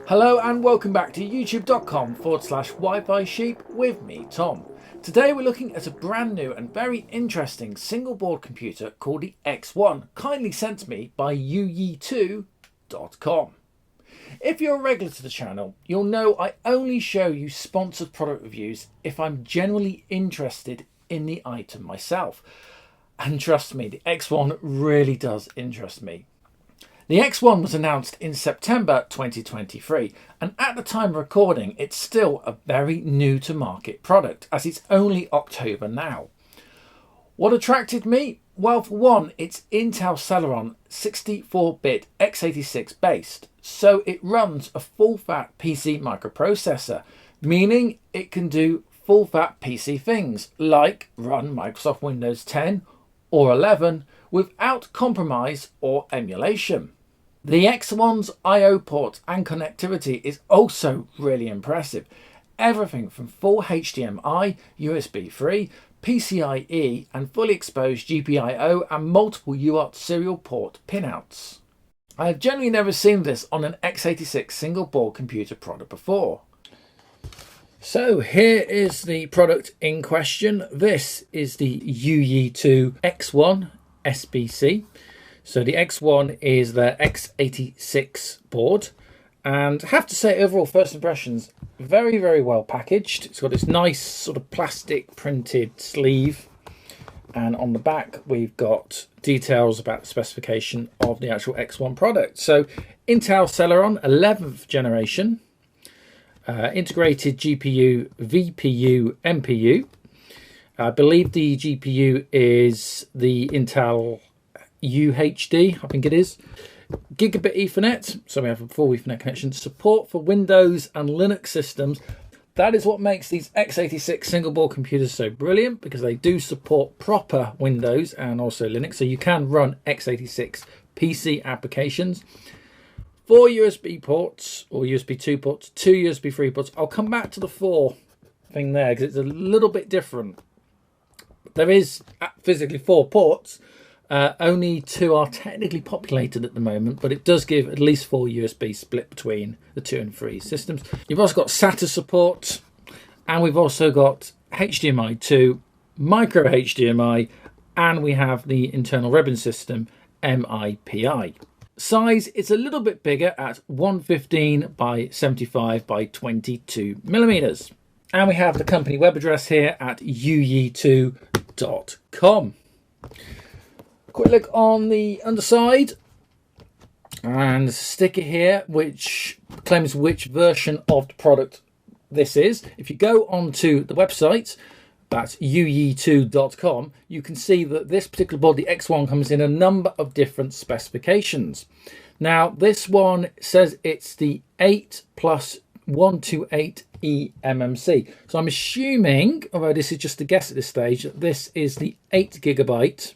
Hello and welcome back to youtube.com/Wi-Fi Sheep with me, Tom. Today we're looking at a brand new and very interesting single board computer called the X1, kindly sent to me by Youyeetoo.com. If you're a regular to the channel, you'll know I only show you sponsored product reviews if I'm genuinely interested in the item myself. And trust me, the X1 really does interest me. The X1 was announced in September 2023, and at the time of recording, it's still a very new to market product, as it's only October now. What attracted me? Well, for one, it's Intel Celeron 64-bit x86 based, so it runs a full-fat PC microprocessor, meaning it can do full-fat PC things, like run Microsoft Windows 10 or 11 without compromise or emulation. The X1's I/O port and connectivity is also really impressive. Everything from full HDMI, USB 3, PCIe and fully exposed GPIO and multiple UART serial port pinouts. I have generally never seen this on an x86 single board computer product before. So here is the product in question. This is the Youyeetoo X1 SBC. So the X1 is their x86 board, and I have to say overall first impressions, very well packaged. It's got this nice sort of plastic printed sleeve, and on the back we've got details about the specification of the actual X1 product. So Intel Celeron 11th generation, integrated GPU, VPU, MPU. I believe the GPU is the Intel UHD, I think it is. Gigabit Ethernet, so we have a full Ethernet connection. Support for Windows and Linux systems. That is what makes these x86 single board computers so brilliant, because they do support proper Windows and also Linux, so you can run x86 PC applications. 4 USB ports, or USB 2 ports, 2 USB 3 ports. I'll come back to the 4 thing there because it's a little bit different. There is physically 4 ports. Only 2 are technically populated at the moment, but it does give at least 4 USB split between the 2 and 3 systems. You've also got SATA support, and we've also got HDMI 2, micro HDMI, and we have the internal ribbon system, MIPI. Size, it's a little bit bigger at 115 by 75 by 22 millimeters. And we have the company web address here at Youyeetoo.com. Quick look on the underside, and there's a sticker here which claims which version of the product this is. If you go onto the website, that's Youyeetoo.com, you can see that this particular board, the X1, comes in a number of different specifications. Now this one says it's the 8+128 eMMC, so I'm assuming, although this is just a guess at this stage, that this is the 8GB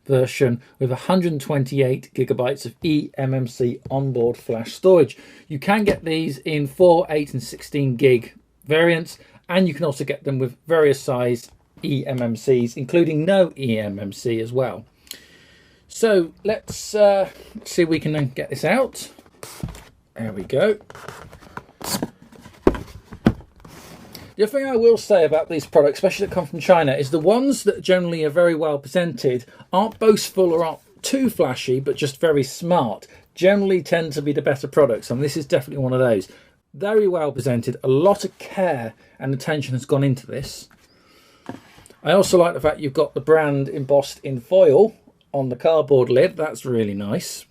version with 128 gigabytes of eMMC onboard flash storage. You can get these in 4, 8 and 16 gig variants, and you can also get them with various size eMMCs, including no eMMC as well. So let's see if we can then get this out. There we go. The other thing I will say about these products, especially that come from China, is the ones that generally are very well presented aren't boastful or aren't too flashy, but just very smart, generally tend to be the better products, and this is definitely one of those. Very well presented, a lot of care and attention has gone into this. I also like the fact you've got the brand embossed in foil on the cardboard lid. That's really nice.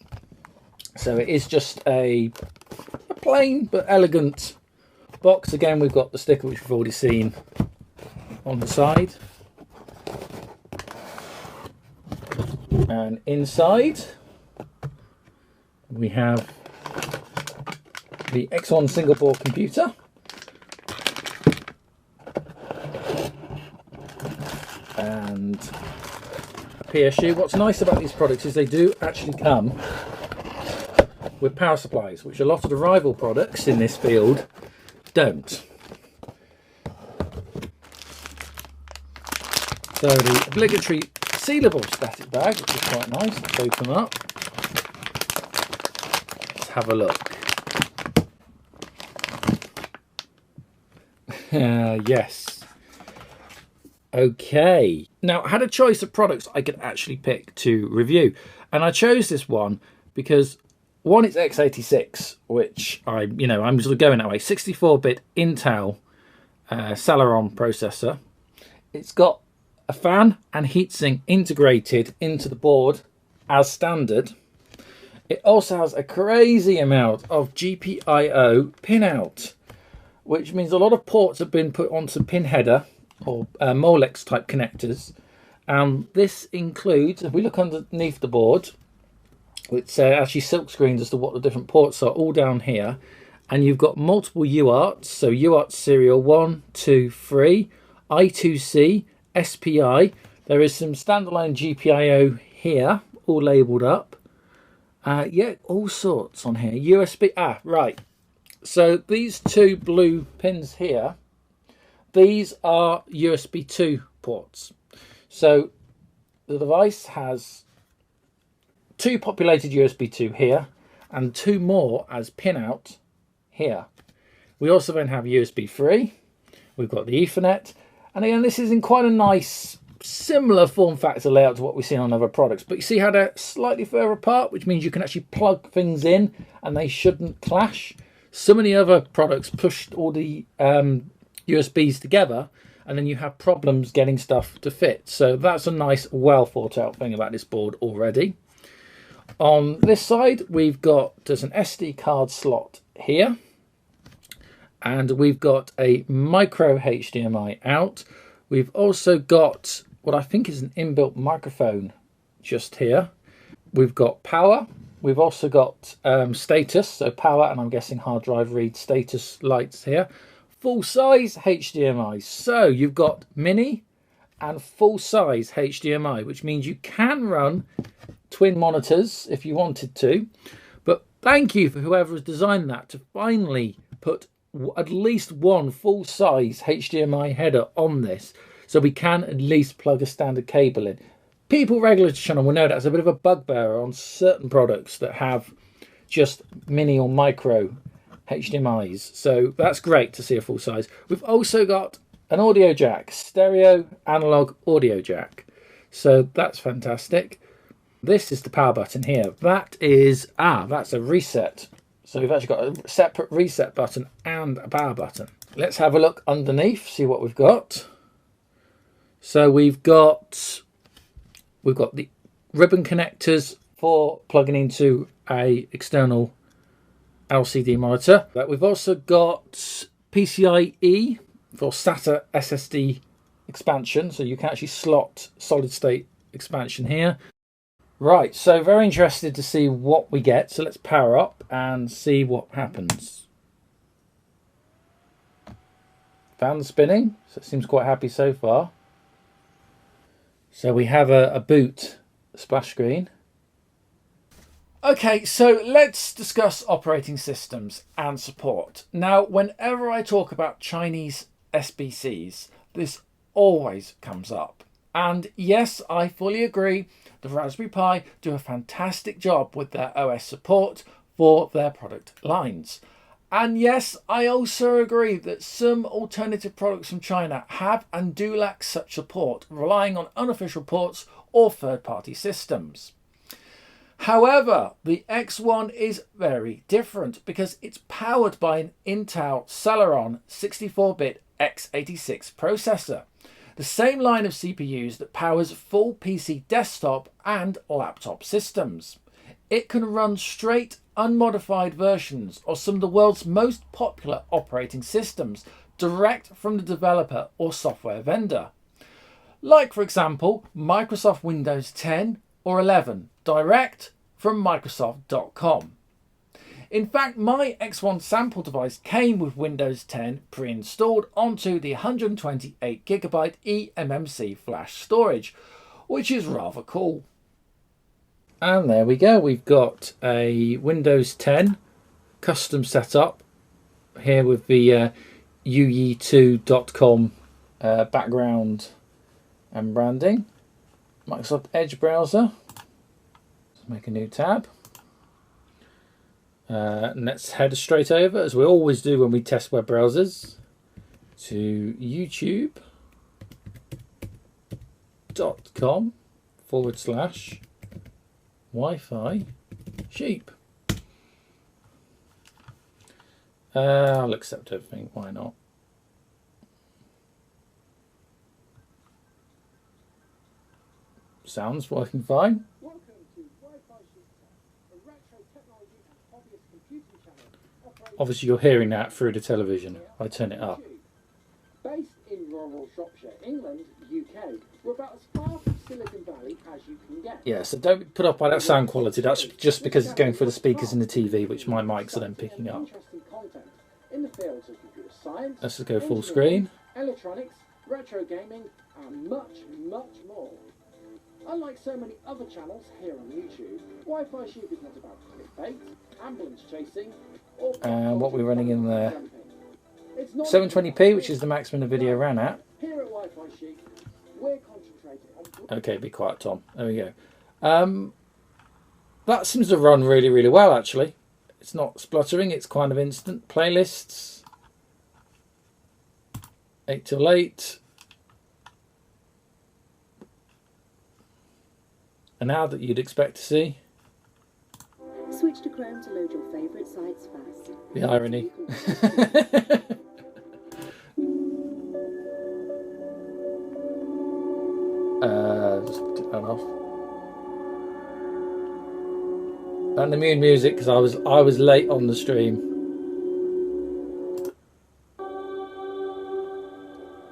So it is just a plain but elegant box. Again, we've got the sticker which we've already seen on the side, and inside we have the X1 single board computer, and a PSU. What's nice about these products is they do actually come with power supplies, which a lot of the rival products in this field don't. So the obligatory sealable static bag, which is quite nice. Let's open up. Let's have a look. Yes. Okay. Now, I had a choice of products I could actually pick to review. And I chose this one because, one, it's x86, which I'm sort of going that way. 64-bit Intel Celeron processor. It's got a fan and heatsink integrated into the board as standard. It also has a crazy amount of GPIO pinout, which means a lot of ports have been put onto pin header or Molex type connectors. This includes, if we look underneath the board, it's actually silk screens as to what the different ports are, all down here. And you've got multiple UARTs, so UART serial 1, 2, 3, I2C, SPI. There is some standalone GPIO here, all labelled up. Yeah, all sorts on here. USB, right. So these two blue pins here, these are USB 2 ports. So the device has 2 populated USB 2 here and 2 more as pinout here. We also then have USB 3. We've got the Ethernet. And again, this is in quite a nice, similar form factor layout to what we've seen on other products. But you see how they're slightly further apart, which means you can actually plug things in and they shouldn't clash. Some of the other products pushed all the USBs together, and then you have problems getting stuff to fit. So that's a nice, well thought out thing about this board already. On this side, there's an SD card slot here, and we've got a micro HDMI out. We've also got what I think is an inbuilt microphone just here. We've got power. We've also got status, so power, and I'm guessing hard drive read status lights here. Full size HDMI. So you've got mini and full size HDMI, which means you can run twin monitors if you wanted to. But thank you for whoever has designed that to finally put at least one full size HDMI header on this, so we can at least plug a standard cable in. People regular to the channel will know that's a bit of a bugbear on certain products that have just mini or micro HDMIs. So that's great to see a full size. We've also got an audio jack, stereo analog audio jack. So that's fantastic. This is the power button here. That's a reset. So we've actually got a separate reset button and a power button. Let's have a look underneath, see what we've got. So we've got the ribbon connectors for plugging into a external LCD monitor. But we've also got PCIe for SATA SSD expansion, so you can actually slot solid state expansion here. Right, so very interested to see what we get. So let's power up and see what happens. Fan spinning, so it seems quite happy so far. So we have a boot splash screen. Okay, so let's discuss operating systems and support. Now, whenever I talk about Chinese SBCs, this always comes up. And yes, I fully agree, the Raspberry Pi do a fantastic job with their OS support for their product lines. And yes, I also agree that some alternative products from China have and do lack such support, relying on unofficial ports or third-party systems. However, the X1 is very different because it's powered by an Intel Celeron 64-bit x86 processor, the same line of CPUs that powers full PC desktop and laptop systems. It can run straight unmodified versions of some of the world's most popular operating systems direct from the developer or software vendor. Like, for example, Microsoft Windows 10 or 11 direct from Microsoft.com. In fact, my X1 sample device came with Windows 10 pre-installed onto the 128GB eMMC flash storage, which is rather cool. And there we go, we've got a Windows 10 custom setup here with the Youyeetoo.com background and branding. Microsoft Edge browser. Let's make a new tab. Let's head straight over, as we always do when we test web browsers, to youtube.com/Wi-Fi sheep. I'll accept everything, why not? Sounds working fine. Welcome to Wi-Fi Sheep, a retro technology and hobbyist computing channel. Obviously you're hearing that through the television. I turn it up. Based in rural Shropshire, England, UK, we're about as far from Silicon Valley as you can get. Yeah, so don't be put off by that sound quality. That's just because it's going through the speakers in the TV, which my mics are then picking up. Interesting content in the fields of computer science, Let's just go full screen. electronics, retro gaming, and much, much more. Unlike so many other channels here on YouTube, Wi-Fi Sheep is not about clickbait, ambulance chasing, or what we're running in there. jumping. It's not 720p, which is the maximum the video ran at. Here at Wi-Fi Sheep, we're concentrating on... Okay, be quiet, Tom. There we go. That seems to run really, really well, actually. It's not spluttering, it's kind of instant. Playlists. 8 till 8. And now that you'd expect to see. Switch to Chrome to load your favourite sites fast. The irony. Just get that off. And the mood music, because I was late on the stream.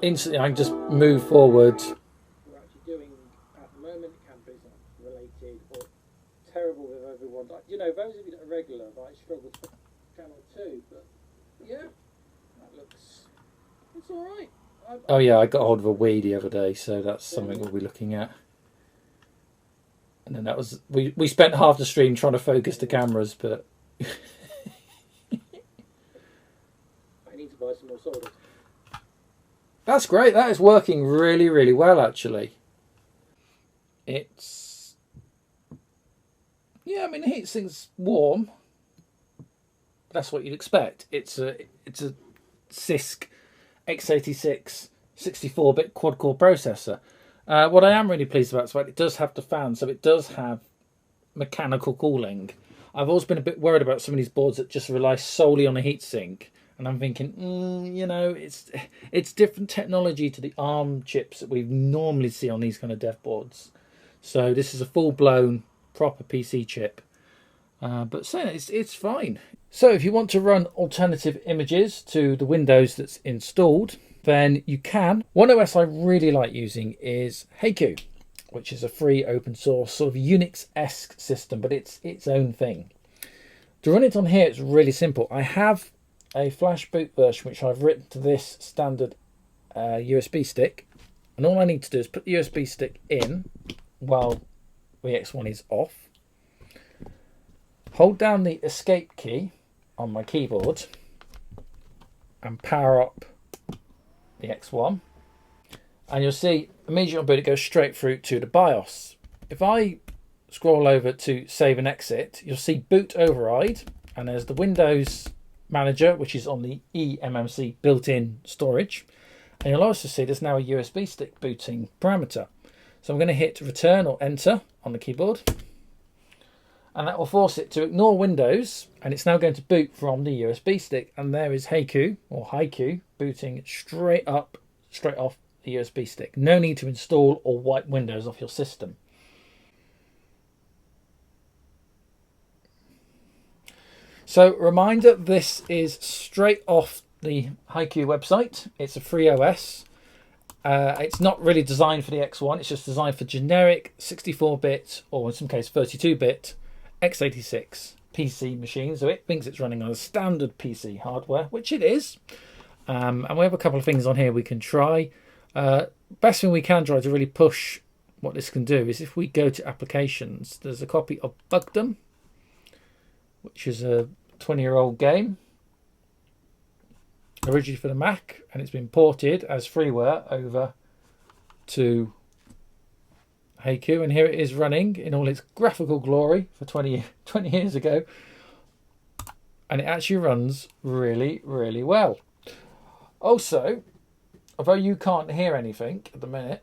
Instantly, I can just move forward. We're actually doing at the moment, campaigns are related or terrible with everyone. Like, you know, those of you that are regular might struggle to channel 2, but yeah, that looks, it's alright. Oh yeah, I got hold of a Wii the other day, so that's something we'll be looking at. And then that was we spent half the stream trying to focus the cameras, but I need to buy some more solders. that's great. That is working really, really well, actually. It's yeah, I mean, the heatsink's warm. That's what you'd expect. It's a CISC x86 64-bit quad-core processor. What I am really pleased about is that it does have the fan, so it does have mechanical cooling. I've always been a bit worried about some of these boards that just rely solely on a heatsink, and I'm thinking, you know, it's different technology to the ARM chips that we normally see on these kind of dev boards. So this is a full-blown, proper PC chip. But saying it's fine. So if you want to run alternative images to the Windows that's installed, then you can. One OS I really like using is Haiku, which is a free open source sort of Unix-esque system, but it's its own thing. To run it on here, it's really simple. I have a flash boot version which I've written to this standard USB stick, and all I need to do is put the USB stick in while the X1 is off. Hold down the escape key on my keyboard and power up the X1, and you'll see immediately on boot it goes straight through to the BIOS. If I scroll over to save and exit, you'll see boot override, and there's the Windows Manager, which is on the eMMC built-in storage, and you'll also see there's now a USB stick booting parameter. So I'm going to hit return or enter on the keyboard, and that will force it to ignore Windows, and it's now going to boot from the USB stick, and there is Haiku booting straight off the USB stick. No need to install or wipe Windows off your system. So reminder, this is straight off the Haiku website. It's a free OS. It's not really designed for the X1, it's just designed for generic 64-bit or in some case 32-bit x86 PC machines. So it thinks it's running on a standard PC hardware, which it is. And we have a couple of things on here we can try. Best thing we can try to really push what this can do is if we go to applications, there's a copy of Bugdom, which is a 20-year-old game, originally for the Mac, and it's been ported as freeware over to Haiku, and here it is running in all its graphical glory for 20 years ago, and it actually runs really, really well. Also, although you can't hear anything at the minute,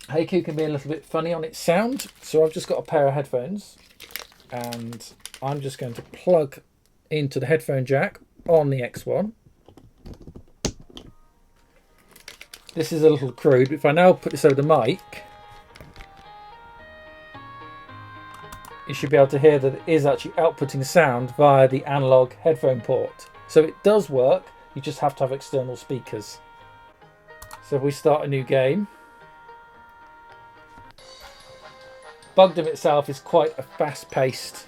Haiku can be a little bit funny on its sound. So I've just got a pair of headphones and I'm just going to plug into the headphone jack on the X1. This is a little crude, but if I now put this over the mic, you should be able to hear that it is actually outputting sound via the analog headphone port. So it does work, you just have to have external speakers. So if we start a new game, Bugdom itself is quite a fast-paced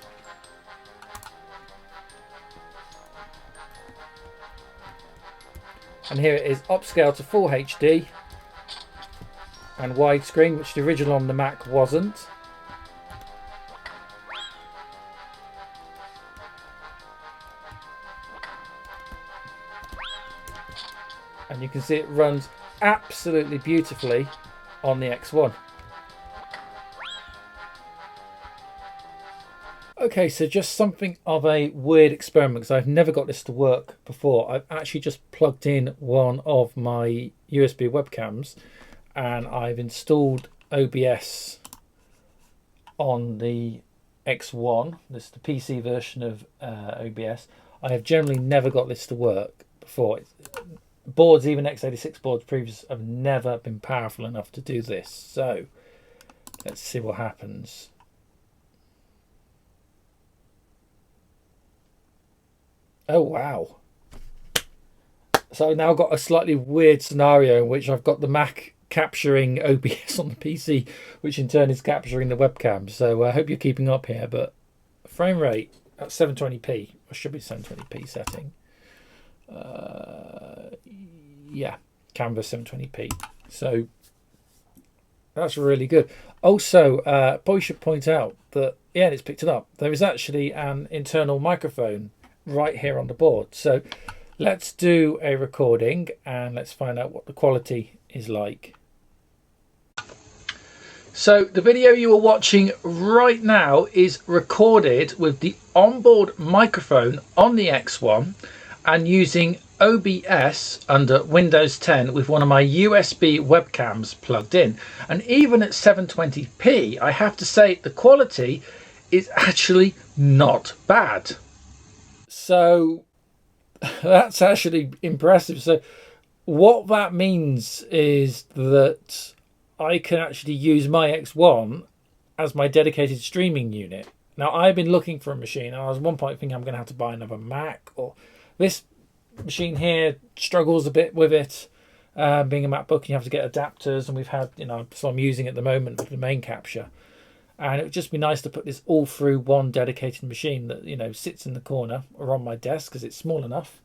and here it is upscale to full HD and widescreen, which the original on the Mac wasn't. And you can see it runs absolutely beautifully on the X1. Okay, so just something of a weird experiment because I've never got this to work before. I've actually just plugged in one of my USB webcams and I've installed OBS on the X1. This is the PC version of OBS. I have generally never got this to work before. Boards, even x86 boards previous, have never been powerful enough to do this. So let's see what happens. Oh wow. So I've now got a slightly weird scenario in which I've got the Mac capturing OBS on the PC, which in turn is capturing the webcam. So I hope you're keeping up here, but frame rate at 720p, or should be 720p setting. Yeah, canvas 720p. So that's really good. Also, probably should point out that, yeah, it's picked it up. There is actually an internal microphone right here on the board. So let's do a recording and let's find out what the quality is like. So the video you are watching right now is recorded with the onboard microphone on the X1 and using OBS under Windows 10 with one of my USB webcams plugged in. And even at 720p, I have to say the quality is actually not bad. So that's actually impressive. So what that means is that I can actually use my X1 as my dedicated streaming unit. Now I've been looking for a machine and I was at one point thinking I'm going to have to buy another Mac, or this machine here struggles a bit with it. Being a MacBook, you have to get adapters, and we've had, so I'm using it at the moment for the main capture. And it would just be nice to put this all through one dedicated machine that, sits in the corner or on my desk because it's small enough.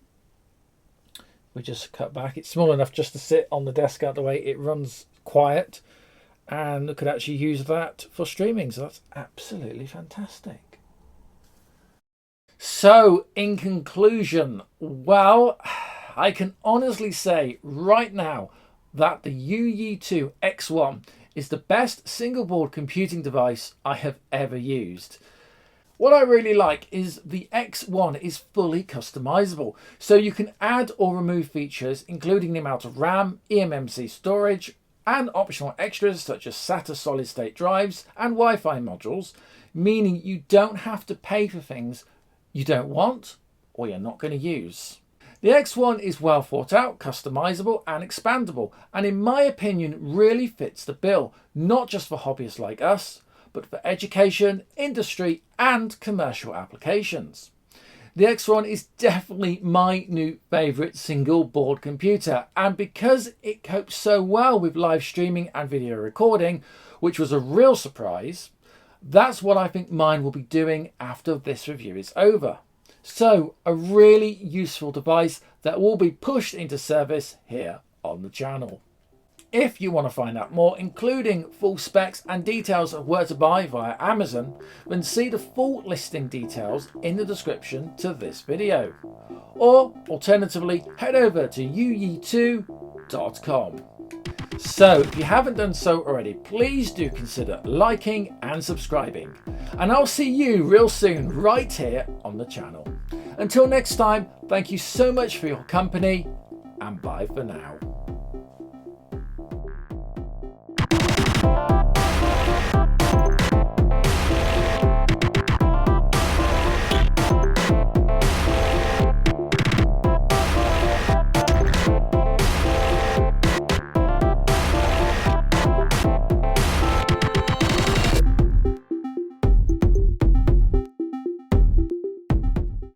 We just cut back. It's small enough just to sit on the desk out the way. It runs quiet and could actually use that for streaming. So that's absolutely fantastic. So in conclusion, well, I can honestly say right now that the Youyeetoo X1 is the best single board computing device I have ever used. What I really like is the X1 is fully customizable, so you can add or remove features including the amount of RAM, eMMC storage and optional extras such as SATA solid state drives and Wi-Fi modules, meaning you don't have to pay for things you don't want or you're not going to use. The X1 is well thought out, customizable and expandable, and in my opinion really fits the bill, not just for hobbyists like us, but for education, industry and commercial applications. The X1 is definitely my new favourite single board computer, and because it copes so well with live streaming and video recording, which was a real surprise, that's what I think mine will be doing after this review is over. So a really useful device that will be pushed into service here on the channel. If you want to find out more, including full specs and details of where to buy via Amazon, then see the full listing details in the description to this video. Or alternatively, head over to Youyeetoo.com. So if you haven't done so already, please do consider liking and subscribing. And I'll see you real soon right here on the channel. Until next time, thank you so much for your company and bye for now.